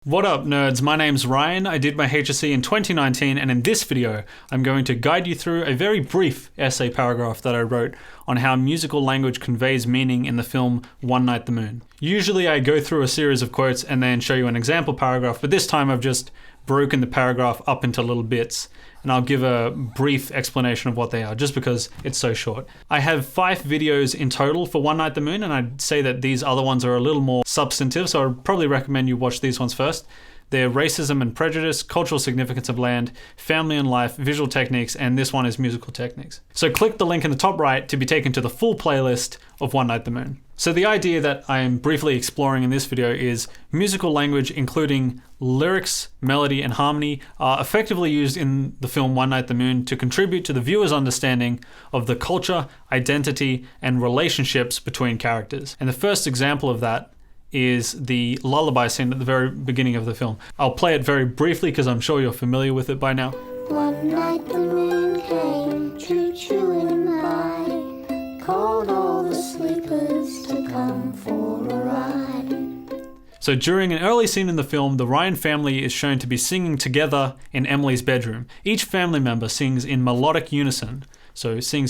What up, nerds? My name's Ryan. I did my HSC in 2019, and in this video, I'm going to guide you through a very brief essay paragraph that I wrote on how musical language conveys meaning in the film One Night the Moon. Usually I go through a series of quotes and then show you an example paragraph, but this time I've just broken the paragraph up into little bits, and I'll give a brief explanation of what they are, just because it's so short. I have 5 videos in total for One Night the Moon, and I'd say that these other ones are a little more substantive, so I'd probably recommend you watch these ones first. They're racism and prejudice, cultural significance of land, family and life, visual techniques, and this one is musical techniques. So click the link in the top right to be taken to the full playlist of One Night the Moon. So the idea that I am briefly exploring in this video is musical language, including lyrics, melody, and harmony, are effectively used in the film One Night the Moon to contribute to the viewer's understanding of the culture, identity, and relationships between characters. And the first example of that is the lullaby scene at the very beginning of the film. I'll play it very briefly because I'm sure you're familiar with it by now. One night the moon came choo-chooing by, called all the sleepers to come for a ride. So during an early scene in the film, the Ryan family is shown to be singing together in Emily's bedroom. Each family member sings in melodic unison, representing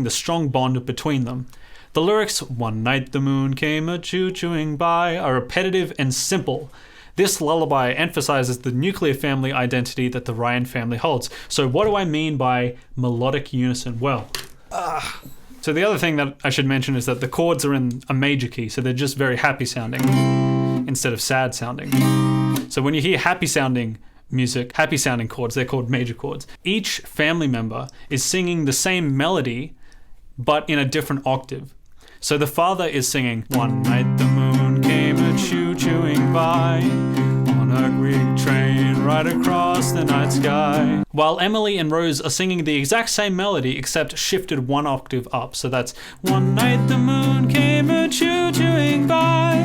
the strong bond between them. The lyrics, "One night the moon came a-choo-chooing by," are repetitive and simple. This lullaby emphasizes the nuclear family identity that the Ryan family holds. So what do I mean by melodic unison? Well, so the other thing that I should mention is that the chords are in a major key, so they're just very happy sounding instead of sad sounding. So when you hear happy sounding music, happy sounding chords, they're called major chords. Each family member is singing the same melody, but in a different octave. So the father is singing, "One night the moon came a-choo-chooing by, on a Greek train right across the night sky," while Emily and Rose are singing the exact same melody except shifted one octave up. So that's, "One night the moon came a-choo-chooing by,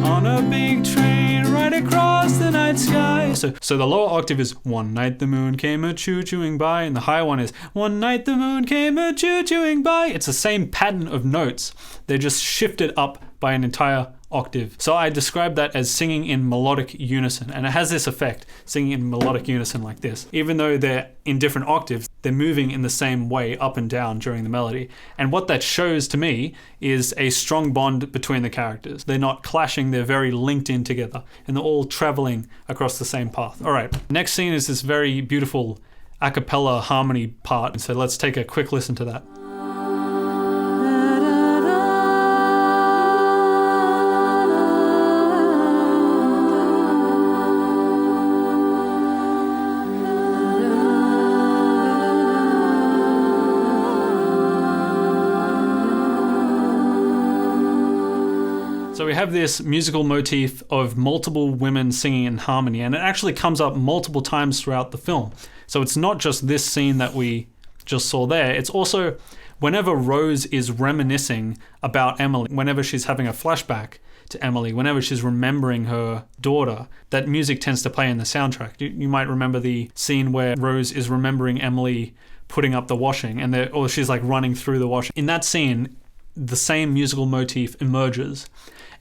on a big train right across the night sky." So the lower octave is, "One night the moon came a-choo-chooing by," and the higher one is, "One night the moon came a-choo-chooing by." It's the same pattern of notes. They're just shifted up by an entire octave. So I describe that as singing in melodic unison, and it has this effect, singing in melodic unison like this. Even though they're in different octaves, they're moving in the same way up and down during the melody. And what that shows to me is a strong bond between the characters. They're not clashing, they're very linked in together, and they're all traveling across the same path. All right, next scene is this very beautiful a cappella harmony part. So let's take a quick listen to that. So we have this musical motif of multiple women singing in harmony, and it actually comes up multiple times throughout the film. So it's not just this scene that we just saw there, it's also whenever Rose is reminiscing about Emily, whenever she's having a flashback to Emily, whenever she's remembering her daughter, that music tends to play in the soundtrack. You might remember the scene where Rose is remembering Emily putting up the washing, or she's like running through the washing. In that scene, the same musical motif emerges.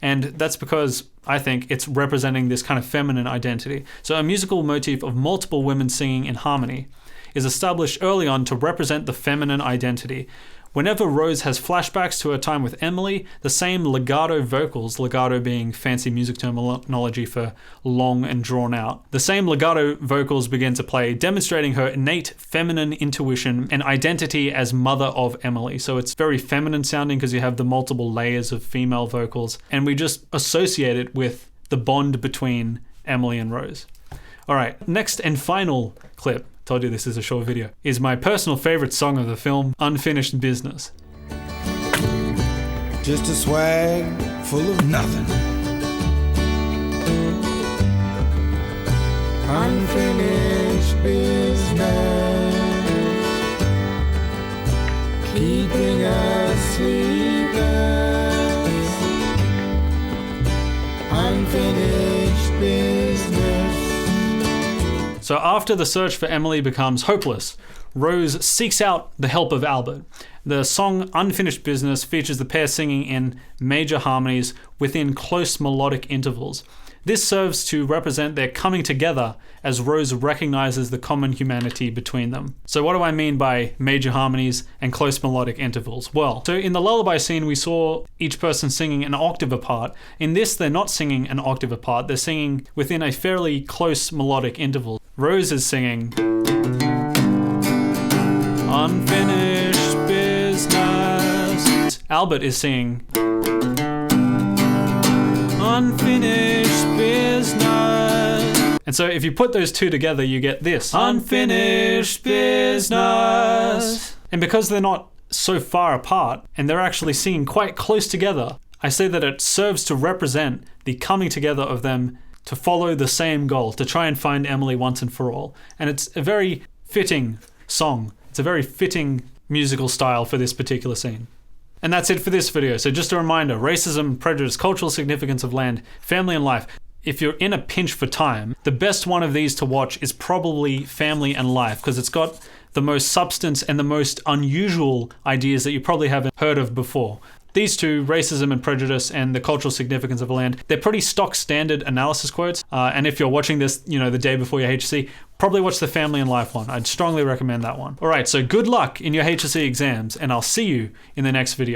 And that's because I think it's representing this kind of feminine identity. So a musical motif of multiple women singing in harmony is established early on to represent the feminine identity. Whenever Rose has flashbacks to her time with Emily, the same legato vocals, legato being fancy music terminology for long and drawn out, the same legato vocals begin to play, demonstrating her innate feminine intuition and identity as mother of Emily. So it's very feminine sounding because you have the multiple layers of female vocals, and we just associate it with the bond between Emily and Rose. All right, next and final clip, told you this is a short video, is my personal favorite song of the film, Unfinished Business. Just a swag full of nothing. Unfinished business, keeping us sleepless. Unfinished business. So after the search for Emily becomes hopeless, Rose seeks out the help of Albert. The song Unfinished Business features the pair singing in major harmonies within close melodic intervals. This serves to represent their coming together as Rose recognizes the common humanity between them. So what do I mean by major harmonies and close melodic intervals? Well, so in the lullaby scene, we saw each person singing an octave apart. In this, they're not singing an octave apart. They're singing within a fairly close melodic interval. Rose is singing unfinished business. Albert is singing unfinished business. And so if you put those two together, you get this. Unfinished business. And because they're not so far apart, and they're actually singing quite close together, I say that it serves to represent the coming together of them to follow the same goal, to try and find Emily once and for all. And it's a very fitting song. It's a very fitting musical style for this particular scene. And that's it for this video. So just a reminder, racism, prejudice, cultural significance of land, family and life. If you're in a pinch for time, the best one of these to watch is probably Family and Life, because it's got the most substance and the most unusual ideas that you probably haven't heard of before. These two, racism and prejudice and the cultural significance of a land, they're pretty stock standard analysis quotes. And if you're watching this, the day before your HSC, probably watch the Family and Life one. I'd strongly recommend that one. All right, so good luck in your HSC exams, and I'll see you in the next video.